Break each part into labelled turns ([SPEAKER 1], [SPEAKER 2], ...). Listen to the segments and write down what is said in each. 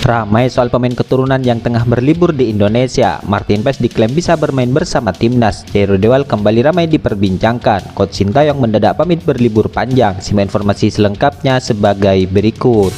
[SPEAKER 1] Ramai soal pemain keturunan yang tengah berlibur di Indonesia. Martin Paes diklaim bisa bermain bersama timnas. Jairo Dewal kembali ramai diperbincangkan. Coach Sintayong mendadak pamit berlibur panjang. Simak informasi selengkapnya sebagai berikut.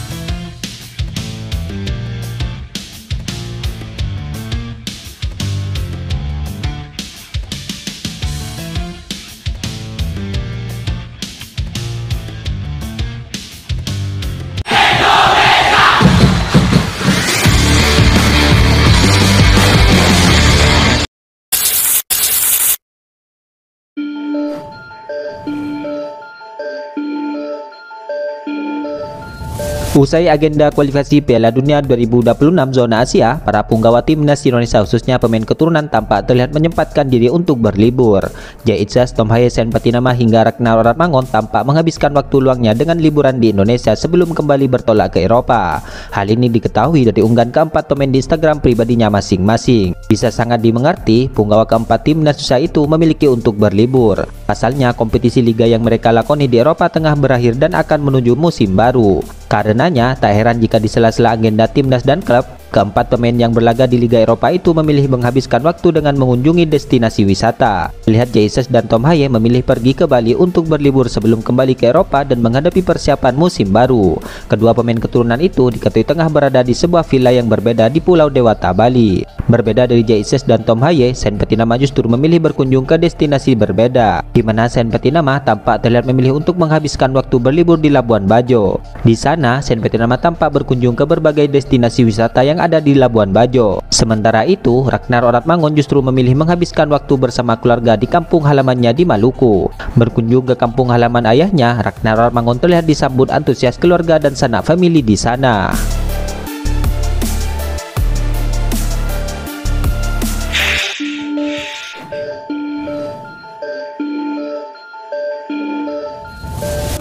[SPEAKER 1] Usai agenda kualifikasi Piala Dunia 2026 zona Asia, para punggawa timnas Indonesia khususnya pemain keturunan tampak terlihat menyempatkan diri untuk berlibur. Jay Itzas, Tom Haye, Sean Patinama hingga Ragnar Ratmangon tampak menghabiskan waktu luangnya dengan liburan di Indonesia sebelum kembali bertolak ke Eropa. Hal ini diketahui dari unggahan keempat pemain di Instagram pribadinya masing-masing. Bisa sangat dimengerti, punggawa keempat timnas USA itu memiliki untuk berlibur. Pasalnya, kompetisi liga yang mereka lakoni di Eropa tengah berakhir dan akan menuju musim baru. Karenanya, tak heran jika di sela-sela agenda timnas dan klub, keempat pemain yang berlaga di Liga Eropa itu memilih menghabiskan waktu dengan mengunjungi destinasi wisata. Lihat Jay Itzas dan Tom Haye memilih pergi ke Bali untuk berlibur sebelum kembali ke Eropa dan menghadapi persiapan musim baru. Kedua pemain keturunan itu diketahui tengah berada di sebuah villa yang berbeda di Pulau Dewata, Bali. Berbeda dari Jay Itzas dan Tom Haye, Sean Patinama justru memilih berkunjung ke destinasi berbeda, di mana Sean Patinama tampak terlihat memilih untuk menghabiskan waktu berlibur di Labuan Bajo. Di sana, Sean Patinama tampak berkunjung ke berbagai destinasi wisata yang ada di Labuan Bajo. Sementara itu, Ragnar Ratmangon justru memilih menghabiskan waktu bersama keluarga di kampung halamannya di Maluku. Berkunjung ke kampung halaman ayahnya, Ragnar Ratmangon terlihat disambut antusias keluarga dan sanak famili di sana.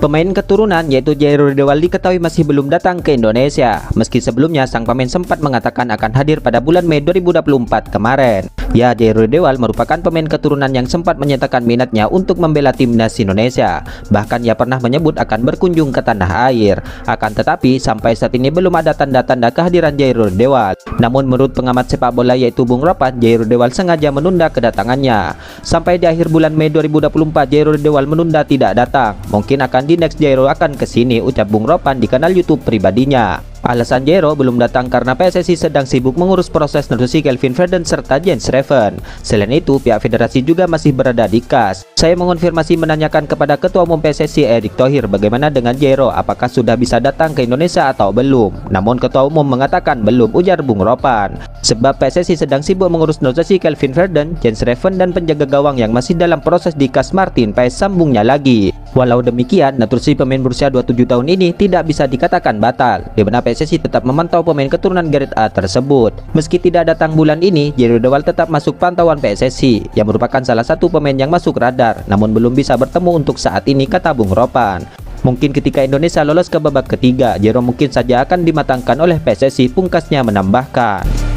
[SPEAKER 1] Pemain keturunan yaitu Jairo Dewal diketahui masih belum datang ke Indonesia. Meski sebelumnya sang pemain sempat mengatakan akan hadir pada bulan Mei 2024 kemarin. Ya, Jairo Dewal merupakan pemain keturunan yang sempat menyatakan minatnya untuk membela timnas Indonesia. Bahkan ia pernah menyebut akan berkunjung ke tanah air. Akan tetapi sampai saat ini belum ada tanda-tanda kehadiran Jairo Dewal. Namun menurut pengamat sepak bola yaitu Bung Ropan, Jairo Dewal sengaja menunda kedatangannya. Sampai di akhir bulan Mei 2024 Jairo Dewal menunda tidak datang. Mungkin akan di next Jairo akan kesini, ucap Bung Ropan di kanal YouTube pribadinya. Alasan Jairo belum datang karena PSSI sedang sibuk mengurus proses negosiasi Kelvin Verden serta Jens Reven. Selain itu, pihak federasi juga masih berada di kas. Saya mengonfirmasi menanyakan kepada Ketua Umum PSSI Erick Thohir bagaimana dengan Jairo, apakah sudah bisa datang ke Indonesia atau belum. Namun Ketua Umum mengatakan belum, ujar Bung Ropan. Sebab PSSI sedang sibuk mengurus negosiasi Kelvin Verden, Jens Reven dan penjaga gawang yang masih dalam proses di kas Martin Paes, sambungnya lagi. Walau demikian, naturasi pemain berusia 27 tahun ini tidak bisa dikatakan batal, di mana PSSI tetap memantau pemain keturunan Gareth A tersebut. Meski tidak datang bulan ini, Jairo Dewal tetap masuk pantauan PSSI, yang merupakan salah satu pemain yang masuk radar, namun belum bisa bertemu untuk saat ini, kata Bung Ropan. Mungkin ketika Indonesia lolos ke babak ketiga, Jairo mungkin saja akan dimatangkan oleh PSSI, pungkasnya menambahkan.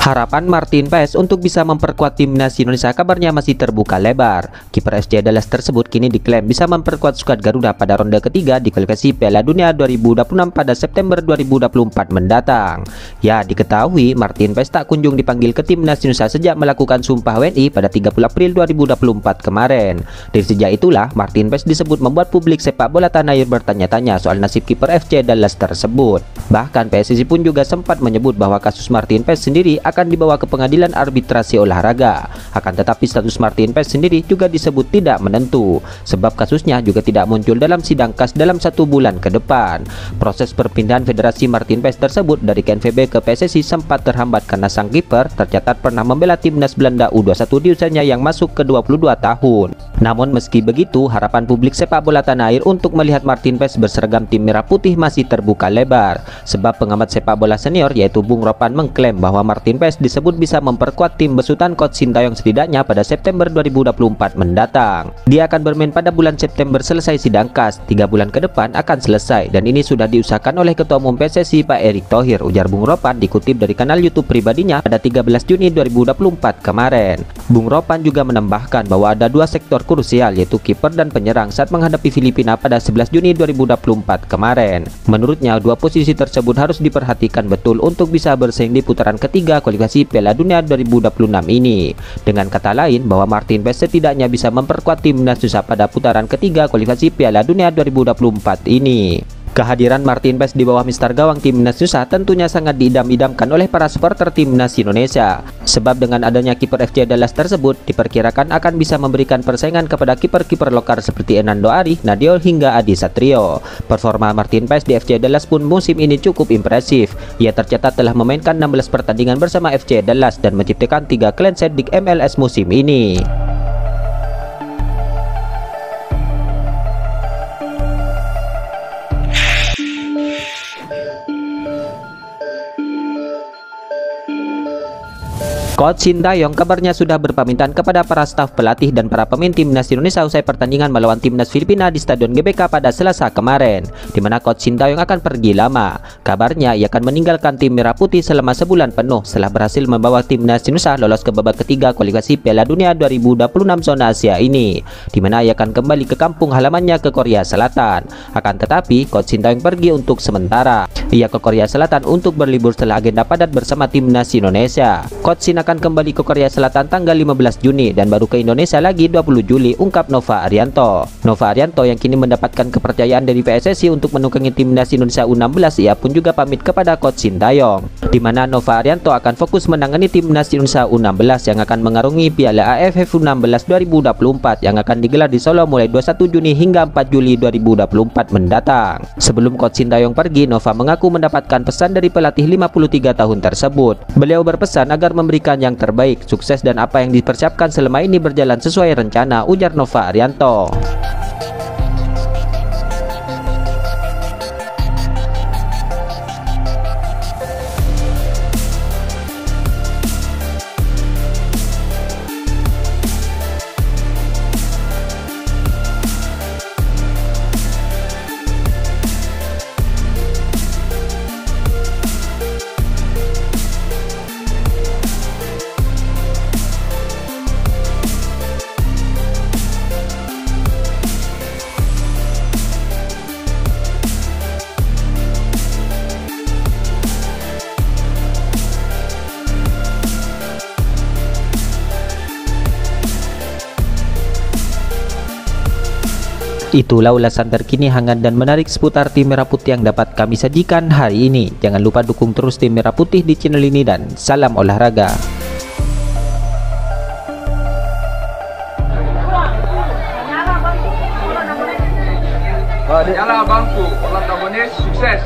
[SPEAKER 1] Harapan Martin Paes untuk bisa memperkuat timnas Indonesia kabarnya masih terbuka lebar. Kiper FC Dallas tersebut kini diklaim bisa memperkuat skuad Garuda pada ronde ketiga di kualifikasi Piala Dunia 2026 pada September 2024 mendatang. Ya, diketahui Martin Paes tak kunjung dipanggil ke timnas Indonesia sejak melakukan sumpah WNI pada 30 April 2024 kemarin. Dari sejak itulah Martin Paes disebut membuat publik sepak bola tanah air bertanya-tanya soal nasib kiper FC Dallas tersebut. Bahkan PSSI pun juga sempat menyebut bahwa kasus Martin Paes sendiri akan dibawa ke pengadilan arbitrasi olahraga. Akan tetapi status Martin Paes sendiri juga disebut tidak menentu, sebab kasusnya juga tidak muncul dalam sidang kas dalam 1 bulan ke depan. Proses perpindahan federasi Martin Paes tersebut dari KNVB ke PSSI sempat terhambat karena sang kiper tercatat pernah membela timnas Belanda U21 di usianya yang masuk ke 22 tahun. Namun meski begitu, harapan publik sepak bola tanah air untuk melihat Martin Paes berseragam tim merah putih masih terbuka lebar. Sebab pengamat sepak bola senior yaitu Bung Ropan mengklaim bahwa Martin Paes disebut bisa memperkuat tim besutan Coach Sintayong setidaknya pada September 2024 mendatang. Dia akan bermain pada bulan September selesai sidang KAS, 3 bulan ke depan akan selesai, dan ini sudah diusahakan oleh Ketua Umum PSSI Pak Erick Thohir, ujar Bung Ropan dikutip dari kanal YouTube pribadinya pada 13 Juni 2024 kemarin. Bung Ropan juga menambahkan bahwa ada dua sektor krusial yaitu kiper dan penyerang saat menghadapi Filipina pada 11 Juni 2024 kemarin. Menurutnya, dua posisi tersebut harus diperhatikan betul untuk bisa bersaing di putaran ketiga kualifikasi Piala Dunia 2026 ini. Dengan kata lain, bahwa Martin Paes setidaknya bisa memperkuat timnas Nusa pada putaran ketiga kualifikasi Piala Dunia 2024 ini. Kehadiran Martin Paes di bawah mister gawang timnas Nusa tentunya sangat diidam-idamkan oleh para supporter timnas Indonesia. Sebab dengan adanya kiper FC Dallas tersebut diperkirakan akan bisa memberikan persaingan kepada kiper-kiper lokal seperti Enando Ari, Nadiol hingga Adi Satrio. Performa Martin Paes di FC Dallas pun musim ini cukup impresif. Ia tercatat telah memainkan 16 pertandingan bersama FC Dallas dan menciptakan 3 clean sheet di MLS musim ini. Coach Sintayong kabarnya sudah berpamitan kepada para staf pelatih dan para pemain timnas Indonesia usai pertandingan melawan timnas Filipina di Stadion GBK pada Selasa kemarin, di mana Coach Sintayong akan pergi lama. Kabarnya ia akan meninggalkan tim merah putih selama sebulan penuh setelah berhasil membawa timnas Indonesia lolos ke babak ketiga kualifikasi Piala Dunia 2026 zona Asia ini, di mana ia akan kembali ke kampung halamannya ke Korea Selatan. Akan tetapi, Coach Sintayong pergi untuk sementara. Ia ke Korea Selatan untuk berlibur setelah agenda padat bersama timnas Indonesia. Coach Sin akan kembali ke Korea Selatan tanggal 15 Juni dan baru ke Indonesia lagi 20 Juli, ungkap Nova Arianto. Nova Arianto yang kini mendapatkan kepercayaan dari PSSI untuk menunggangi timnas Indonesia U16, ia pun juga pamit kepada Coach Sintayong, di mana Nova Arianto akan fokus menangani timnas Indonesia U16 yang akan mengarungi Piala AFF U16 2024 yang akan digelar di Solo mulai 21 Juni hingga 4 Juli 2024 mendatang. Sebelum Coach Sintayong pergi, Nova mengaku mendapatkan pesan dari pelatih 53 tahun tersebut. Beliau berpesan agar memberikan yang terbaik, sukses, dan apa yang dipersiapkan selama ini berjalan sesuai rencana, ujar Nova Arianto. Itulah ulasan terkini hangat dan menarik seputar tim merah putih yang dapat kami sajikan hari ini. Jangan lupa dukung terus tim merah putih di channel ini dan salam olahraga.
[SPEAKER 2] Nyala bangku, olah tabunnya sukses.